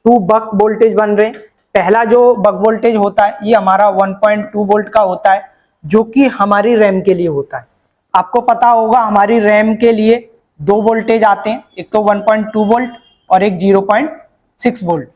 To buck voltage बन रहे हैं। पहला जो बक वोल्टेज होता है ये हमारा 1.2 वोल्ट का होता है, जो कि हमारी रैम के लिए होता है। आपको पता होगा हमारी रैम के लिए दो वोल्टेज आते हैं, एक तो 1.2 वोल्ट और एक 0.6 वोल्ट।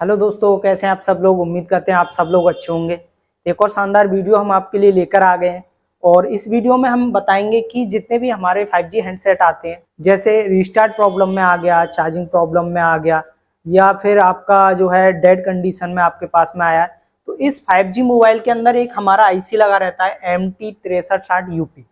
हेलो दोस्तों, कैसे हैं आप सब लोग? उम्मीद करते हैं आप सब लोग अच्छे होंगे। एक और शानदार वीडियो हम आपके लिए लेकर आ गए हैं और इस वीडियो में हम बताएंगे कि जितने भी हमारे 5G हैंडसेट आते हैं, जैसे रीस्टार्ट प्रॉब्लम में आ गया, चार्जिंग प्रॉब्लम में आ गया, या फिर आपका जो है डेड कंडीशन में आपके पास में आया है, तो इस 5G मोबाइल के अंदर एक हमारा आईसी लगा रहता है MT6360UP।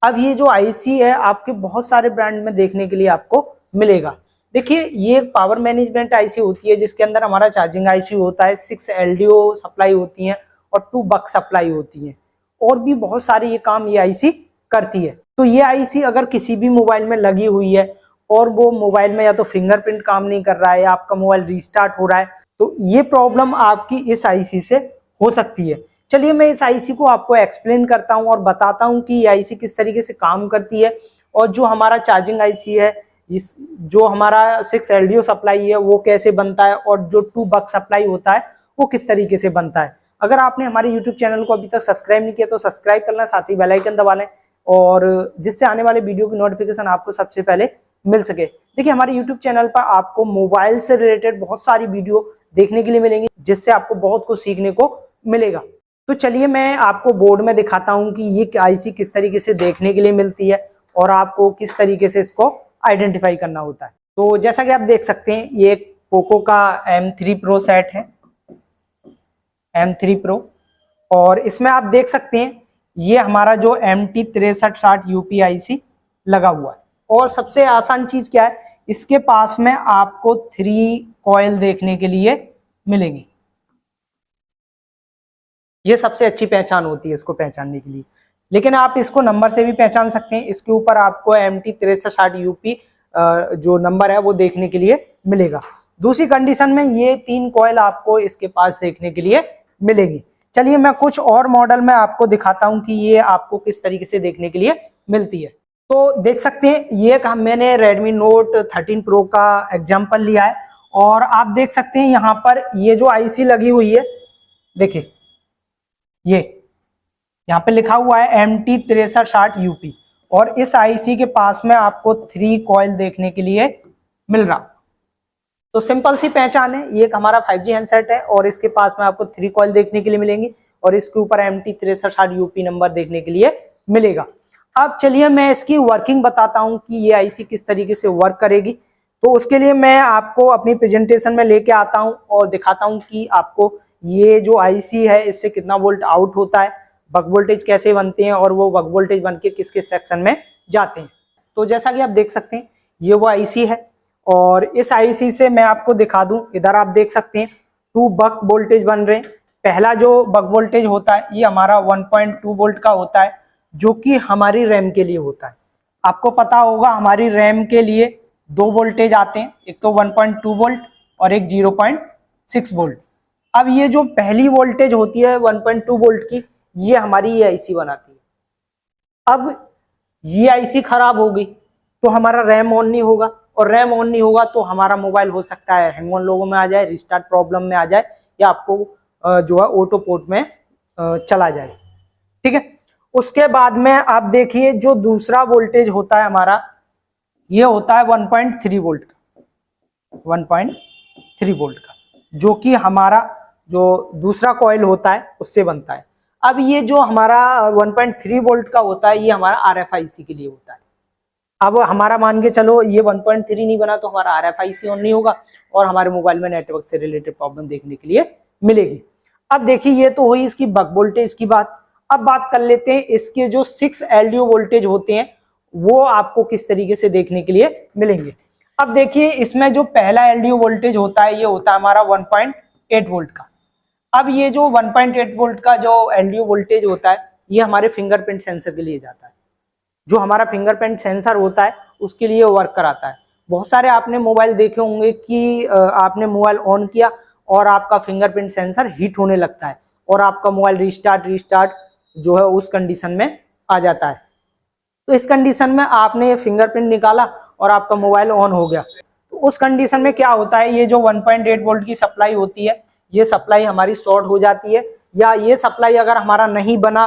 अब ये जो आईसी है आपके बहुत सारे ब्रांड में देखने के लिए आपको मिलेगा। देखिए, ये एक पावर मैनेजमेंट आईसी होती है जिसके अंदर हमारा चार्जिंग आईसी होता है, 6 एलडीओ सप्लाई होती हैं और 2 बक सप्लाई होती हैं, और भी बहुत सारे ये काम ये आईसी करती है। तो ये आईसी अगर किसी भी मोबाइल में लगी हुई है और वो मोबाइल में या तो फिंगरप्रिंट काम नहीं कर रहा है या आपका मोबाइल रीस्टार्ट हो रहा है, तो ये प्रॉब्लम आपकी इस आईसी से हो सकती है। चलिए मैं इस आईसी को आपको एक्सप्लेन करता हूं और बताता हूं कि ये आईसी किस तरीके से काम करती है, और जो हमारा चार्जिंग आईसी है, इस जो हमारा 6 एलडीओ सप्लाई है वो कैसे बनता है, और जो 2 बक सप्लाई होता है वो किस तरीके से बनता है। अगर आपने हमारे यूट्यूब चैनल को अभी तक सब्सक्राइब नहीं किया तो सब्सक्राइब करना, साथ ही बेल आइकन दबा लें, और जिससे आने वाले वीडियो की नोटिफिकेशन आपको सबसे पहले मिल सके। देखिए, हमारे यूट्यूब चैनल पर आपको मोबाइल से रिलेटेड बहुत सारी वीडियो देखने के लिए मिलेंगी, जिससे आपको बहुत कुछ सीखने को मिलेगा। तो चलिए मैं आपको बोर्ड में दिखाता हूं कि ये आईसी किस तरीके से देखने के लिए मिलती है और आपको किस तरीके से इसको आइडेंटिफाई करना होता है। तो जैसा कि आप देख सकते हैं, ये एक पोको का M3 Pro सेट है, M3 Pro, और इसमें आप देख सकते हैं ये हमारा जो MT6360UP आईसी लगा हुआ है। और सबसे आसान चीज क्या है, इसके पास में आपको 3 कॉइल देखने के लिए मिलेंगी। ये सबसे अच्छी पहचान होती है इसको पहचानने के लिए, लेकिन आप इसको नंबर से भी पहचान सकते हैं। इसके ऊपर आपको MT6360UP जो नंबर है वो देखने के लिए मिलेगा। दूसरी कंडीशन में ये 3 कॉइल आपको इसके पास देखने के लिए मिलेगी। चलिए मैं कुछ और मॉडल में आपको दिखाता हूं कि ये आपको किस तरीके से देखने के लिए मिलती है। तो देख सकते हैं, ये मैंने Redmi Note 13 Pro का एग्जाम्पल लिया है, और आप देख सकते हैं यहाँ पर ये जो आईसी लगी हुई है, देखिए ये यहाँ पे लिखा हुआ है MT6360UP, और इस आईसी के पास में आपको 3 कॉइल देखने के लिए मिल रहा। तो सिंपल सी पहचान है, ये एक हमारा 5G हैंडसेट है और इसके पास में आपको 3 कॉइल देखने के लिए मिलेंगी, और इसके ऊपर MT6360UP नंबर देखने के लिए मिलेगा। अब चलिए मैं इसकी वर्किंग बताता हूं कि ये आईसी किस तरीके से वर्क करेगी। तो उसके लिए मैं आपको अपनी प्रेजेंटेशन में लेके आता हूं और दिखाता हूं कि आपको ये जो आईसी है इससे कितना वोल्ट आउट होता है, बक वोल्टेज कैसे बनते हैं, और वो बक वोल्टेज बन के किस किस सेक्शन में जाते हैं। तो जैसा कि आप देख सकते हैं, ये वो आईसी है, और इस आईसी से मैं आपको दिखा दूं, इधर आप देख सकते हैं 2 बक वोल्टेज बन रहे हैं। पहला जो बक वोल्टेज होता है ये हमारा 1.2 वोल्ट का होता है, जो कि हमारी रैम के लिए होता है। आपको पता होगा हमारी रैम के लिए 2 वोल्टेज आते हैं, एक तो 1.2 वोल्ट और एक 0.6 वोल्ट। अब ये जो पहली वोल्टेज होती है 1.2 वोल्ट की, ये हमारी ये आईसी बनाती है। अब ये आईसी खराब हो गई तो हमारा रैम ऑन नहीं होगा, और रैम ऑन नहीं होगा तो हमारा मोबाइल हो सकता है हैंग ऑन लोगों में आ जाए, रिस्टार्ट प्रॉब्लम में आ जाए, या आपको जो है ऑटो पोर्ट में चला जाए। ठीक है, उसके बाद में आप देखिए जो दूसरा वोल्टेज होता है हमारा, ये होता है 1.3 वोल्ट का, 1.3 वोल्ट का, जो कि हमारा जो दूसरा कॉइल होता है उससे बनता है। अब ये जो हमारा 1.3 वोल्ट का होता है ये हमारा RFIC के लिए होता है। अब हमारा मान के चलो ये 1.3 नहीं बना तो हमारा RFIC ऑन नहीं होगा और हमारे मोबाइल में नेटवर्क से रिलेटेड प्रॉब्लम देखने के लिए मिलेगी। अब देखिए, ये तो हुई इसकी बक वोल्टेज की बात। अब बात कर लेते हैं इसके जो 6 एलडीओ वोल्टेज होते हैं वो आपको किस तरीके से देखने के लिए मिलेंगे। अब देखिए, इसमें जो पहला एलडीओ वोल्टेज होता है ये होता है हमारा 1.8 वोल्ट का। अब ये जो 1.8 वोल्ट का जो एलडीओ वोल्टेज होता है ये हमारे फिंगरप्रिंट सेंसर के लिए जाता है। जो हमारा फिंगरप्रिंट सेंसर होता है उसके लिए वर्क कराता है। बहुत सारे आपने मोबाइल देखे होंगे कि आपने मोबाइल ऑन किया और आपका फिंगरप्रिंट सेंसर हीट होने लगता है और आपका मोबाइल रिस्टार्ट जो है उस कंडीशन में आ जाता है। तो इस कंडीशन में आपने फिंगरप्रिंट निकाला और आपका मोबाइल ऑन हो गया, तो उस कंडीशन में क्या होता है, ये जो 1.8 वोल्ट की सप्लाई होती है, ये सप्लाई हमारी शॉर्ट हो जाती है, या ये सप्लाई अगर हमारा नहीं बना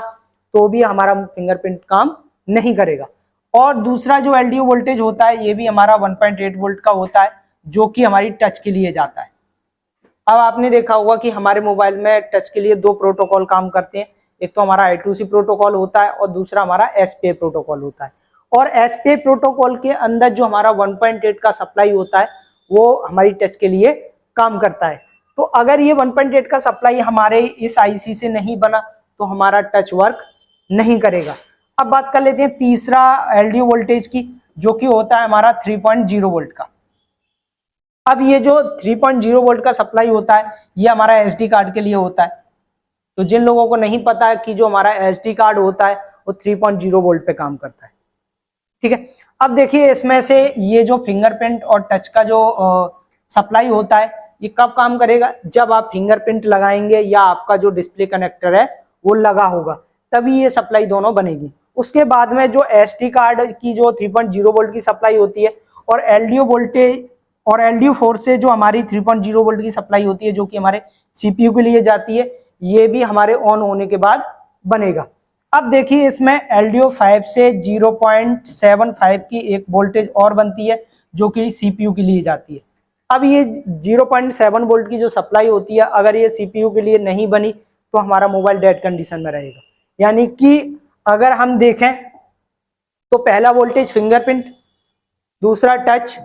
तो भी हमारा फिंगरप्रिंट काम नहीं करेगा। और दूसरा जो एलडीओ वोल्टेज होता है, ये भी हमारा 1.8 वोल्ट का होता है, जो कि हमारी टच के लिए जाता है। अब आपने देखा होगा कि हमारे मोबाइल में टच के लिए दो प्रोटोकॉल काम करते हैं, एक तो हमारा I2C प्रोटोकॉल होता है और दूसरा हमारा SPI प्रोटोकॉल होता है। और SPI प्रोटोकॉल के अंदर जो हमारा 1.8 का सप्लाई होता है वो हमारी टच के लिए काम करता है। तो अगर ये 1.8 का सप्लाई हमारे इस आईसी से नहीं बना तो हमारा टच वर्क नहीं करेगा। अब बात कर लेते हैं तीसरा एलडीओ वोल्टेज की, जो कि होता है हमारा 3.0 वोल्ट का। अब ये जो 3.0 वोल्ट का सप्लाई होता है, ये हमारा एसडी कार्ड के लिए होता है। तो जिन लोगों को नहीं पता है कि जो हमारा एसडी कार्ड होता है वो 3.0 वोल्ट पे काम करता है, ठीक है। अब देखिए इसमें से ये जो फिंगरप्रिंट और टच का जो सप्लाई होता है, ये कब काम करेगा, जब आप फिंगरप्रिंट लगाएंगे या आपका जो डिस्प्ले कनेक्टर है वो लगा होगा, तभी ये सप्लाई दोनों बनेगी। उसके बाद में जो एसडी कार्ड की जो 3.0 वोल्ट की सप्लाई होती है और एलडीओ वोल्टेज और एलडीओ 4 से जो हमारी 3.0 वोल्ट की सप्लाई होती है, जो कि हमारे सीपीयू के लिए जाती है, ये भी हमारे ऑन होने के बाद बनेगा। अब देखिए इसमें एलडीओ 5 से 0.75 की एक वोल्टेज और बनती है, जो कि सीपीयू के लिए जाती है। अब ये 0.7 वोल्ट की जो सप्लाई होती है, अगर ये सीपीयू के लिए नहीं बनी तो हमारा मोबाइल डेड कंडीशन में रहेगा। यानी कि अगर हम देखें तो पहला वोल्टेज फिंगरप्रिंट, दूसरा टच,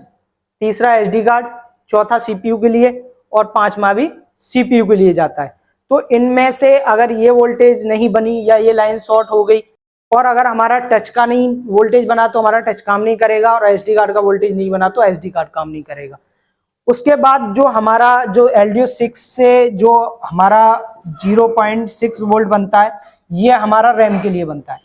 तीसरा एसडी कार्ड, चौथा सीपीयू के लिए और पांचवा भी सीपीयू के लिए जाता है। तो इनमें से अगर ये वोल्टेज नहीं बनी या ये लाइन शॉर्ट हो गई और अगर हमारा टच का नहीं वोल्टेज बना तो हमारा टच काम नहीं करेगा, और एसडी कार्ड का वोल्टेज नहीं बना तो एसडी कार्ड काम नहीं करेगा। उसके बाद जो हमारा जो एलडीओ 6 से जो हमारा 0.6 वोल्ट बनता है, ये हमारा रैम के लिए बनता है।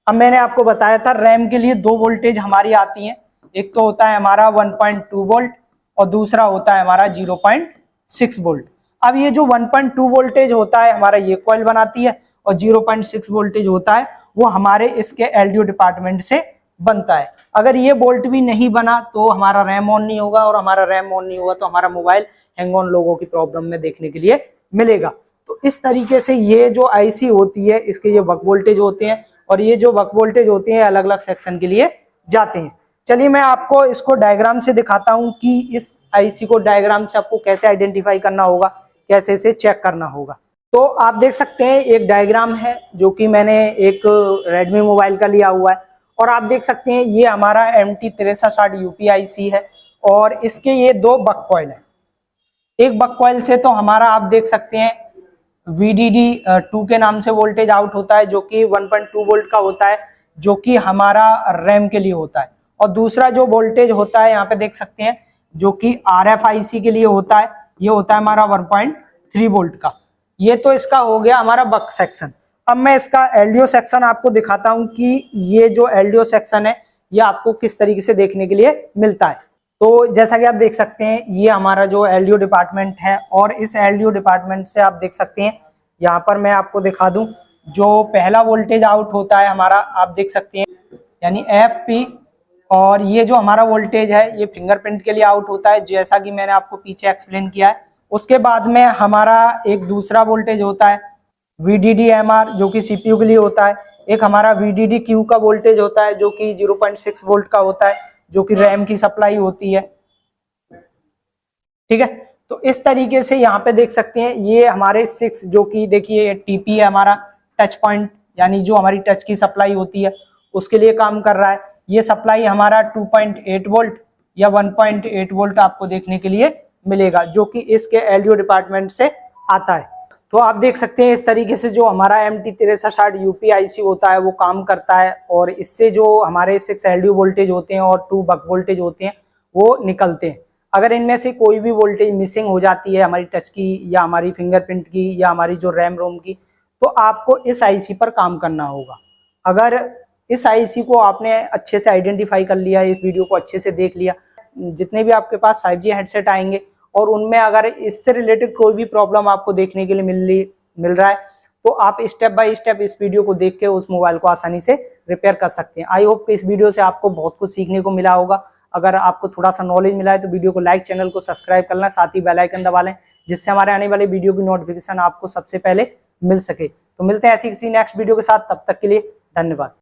अब मैंने आपको बताया था रैम के लिए दो वोल्टेज हमारी आती हैं, एक तो होता है हमारा 1.2 वोल्ट और दूसरा होता है हमारा 0.6 वोल्ट। अब ये जो 1.2 वोल्टेज होता है हमारा ये कॉइल बनाती है, और 0.6 वोल्टेज होता है वो हमारे इसके एलडीओ डिपार्टमेंट से बनता है। अगर ये बोल्ट भी नहीं बना तो हमारा रैम ऑन नहीं होगा, और हमारा रैम ऑन नहीं होगा तो हमारा मोबाइल हैंग ऑन लोगों की प्रॉब्लम में देखने के लिए मिलेगा। तो इस तरीके से ये जो आईसी होती है इसके ये बक वोल्टेज होते हैं, और ये जो बक वोल्टेज होते हैं अलग अलग सेक्शन के लिए जाते हैं। चलिए मैं आपको इसको डायग्राम से दिखाता हूं कि इस आईसी को डायग्राम से आपको कैसे आइडेंटिफाई करना होगा, कैसे इसे चेक करना होगा। तो आप देख सकते हैं एक डायग्राम है जो कि मैंने एक रेडमी मोबाइल का लिया हुआ है, और आप देख सकते हैं ये हमारा MT6360 यूपीआईसी है, और इसके ये दो बक कॉइल है। एक बक कॉइल से तो हमारा आप देख सकते हैं VDD2 के नाम से वोल्टेज आउट होता है, जो कि 1.2 वोल्ट का होता है, जो कि हमारा रैम के लिए होता है। और दूसरा जो वोल्टेज होता है यहाँ पे देख सकते हैं जो कि RFIC के लिए होता है, ये होता है हमारा 1.3 वोल्ट का। ये तो इसका हो गया हमारा बक सेक्शन। अब मैं इसका एलडीओ सेक्शन आपको दिखाता हूं कि ये जो एलडीओ सेक्शन है ये आपको किस तरीके से देखने के लिए मिलता है। तो जैसा कि आप देख सकते हैं ये हमारा जो एलडीओ डिपार्टमेंट है, और इस एलडीओ डिपार्टमेंट से आप देख सकते हैं यहाँ पर मैं आपको दिखा दूं जो पहला वोल्टेज आउट होता है हमारा, आप देख सकते हैं यानी FP, और ये जो हमारा वोल्टेज है ये फिंगरप्रिंट के लिए आउट होता है, जैसा कि मैंने आपको पीछे एक्सप्लेन किया है। उसके बाद में हमारा एक दूसरा वोल्टेज होता है VDD-MR, जो कि सीपीयू के लिए होता है। एक हमारा VDD-Q का वोल्टेज होता है जो कि 0.6 वोल्ट का होता है, जो कि रैम की सप्लाई होती है, ठीक है। तो इस तरीके से यहाँ पे देख सकते हैं ये हमारे 6 जो कि देखिए TP है हमारा टच पॉइंट, यानी जो हमारी टच की सप्लाई होती है उसके लिए काम कर रहा है। ये सप्लाई हमारा 2.8 वोल्ट या 1.8 वोल्ट आपको देखने के लिए मिलेगा, जो कि इसके एलडीओ डिपार्टमेंट से आता है। तो आप देख सकते हैं इस तरीके से जो हमारा MT6360 यूपीआईसी होता है वो काम करता है, और इससे जो हमारे 6 एलडीओ वोल्टेज होते हैं और 2 बक वोल्टेज होते हैं वो निकलते हैं। अगर इनमें से कोई भी वोल्टेज मिसिंग हो जाती है हमारी टच की या हमारी फिंगरप्रिंट की या हमारी जो रैम रोम की, तो आपको इस आईसी पर काम करना होगा। अगर इस आईसी को आपने अच्छे से आइडेंटिफाई कर लिया, इस वीडियो को अच्छे से देख लिया, जितने भी आपके पास 5G हेडसेट आएंगे और उनमें अगर इससे रिलेटेड कोई भी प्रॉब्लम आपको देखने के लिए मिल रहा है, तो आप स्टेप बाय स्टेप इस वीडियो को देख के उस मोबाइल को आसानी से रिपेयर कर सकते हैं। आई होप कि इस वीडियो से आपको बहुत कुछ सीखने को मिला होगा। अगर आपको थोड़ा सा नॉलेज मिला है तो वीडियो को लाइक, चैनल को सब्सक्राइब करना, साथ ही बेल आइकन दबा लें, जिससे हमारे आने वाले वीडियो की नोटिफिकेशन आपको सबसे पहले मिल सके। तो मिलते हैं ऐसी किसी नेक्स्ट वीडियो के साथ, तब तक के लिए धन्यवाद।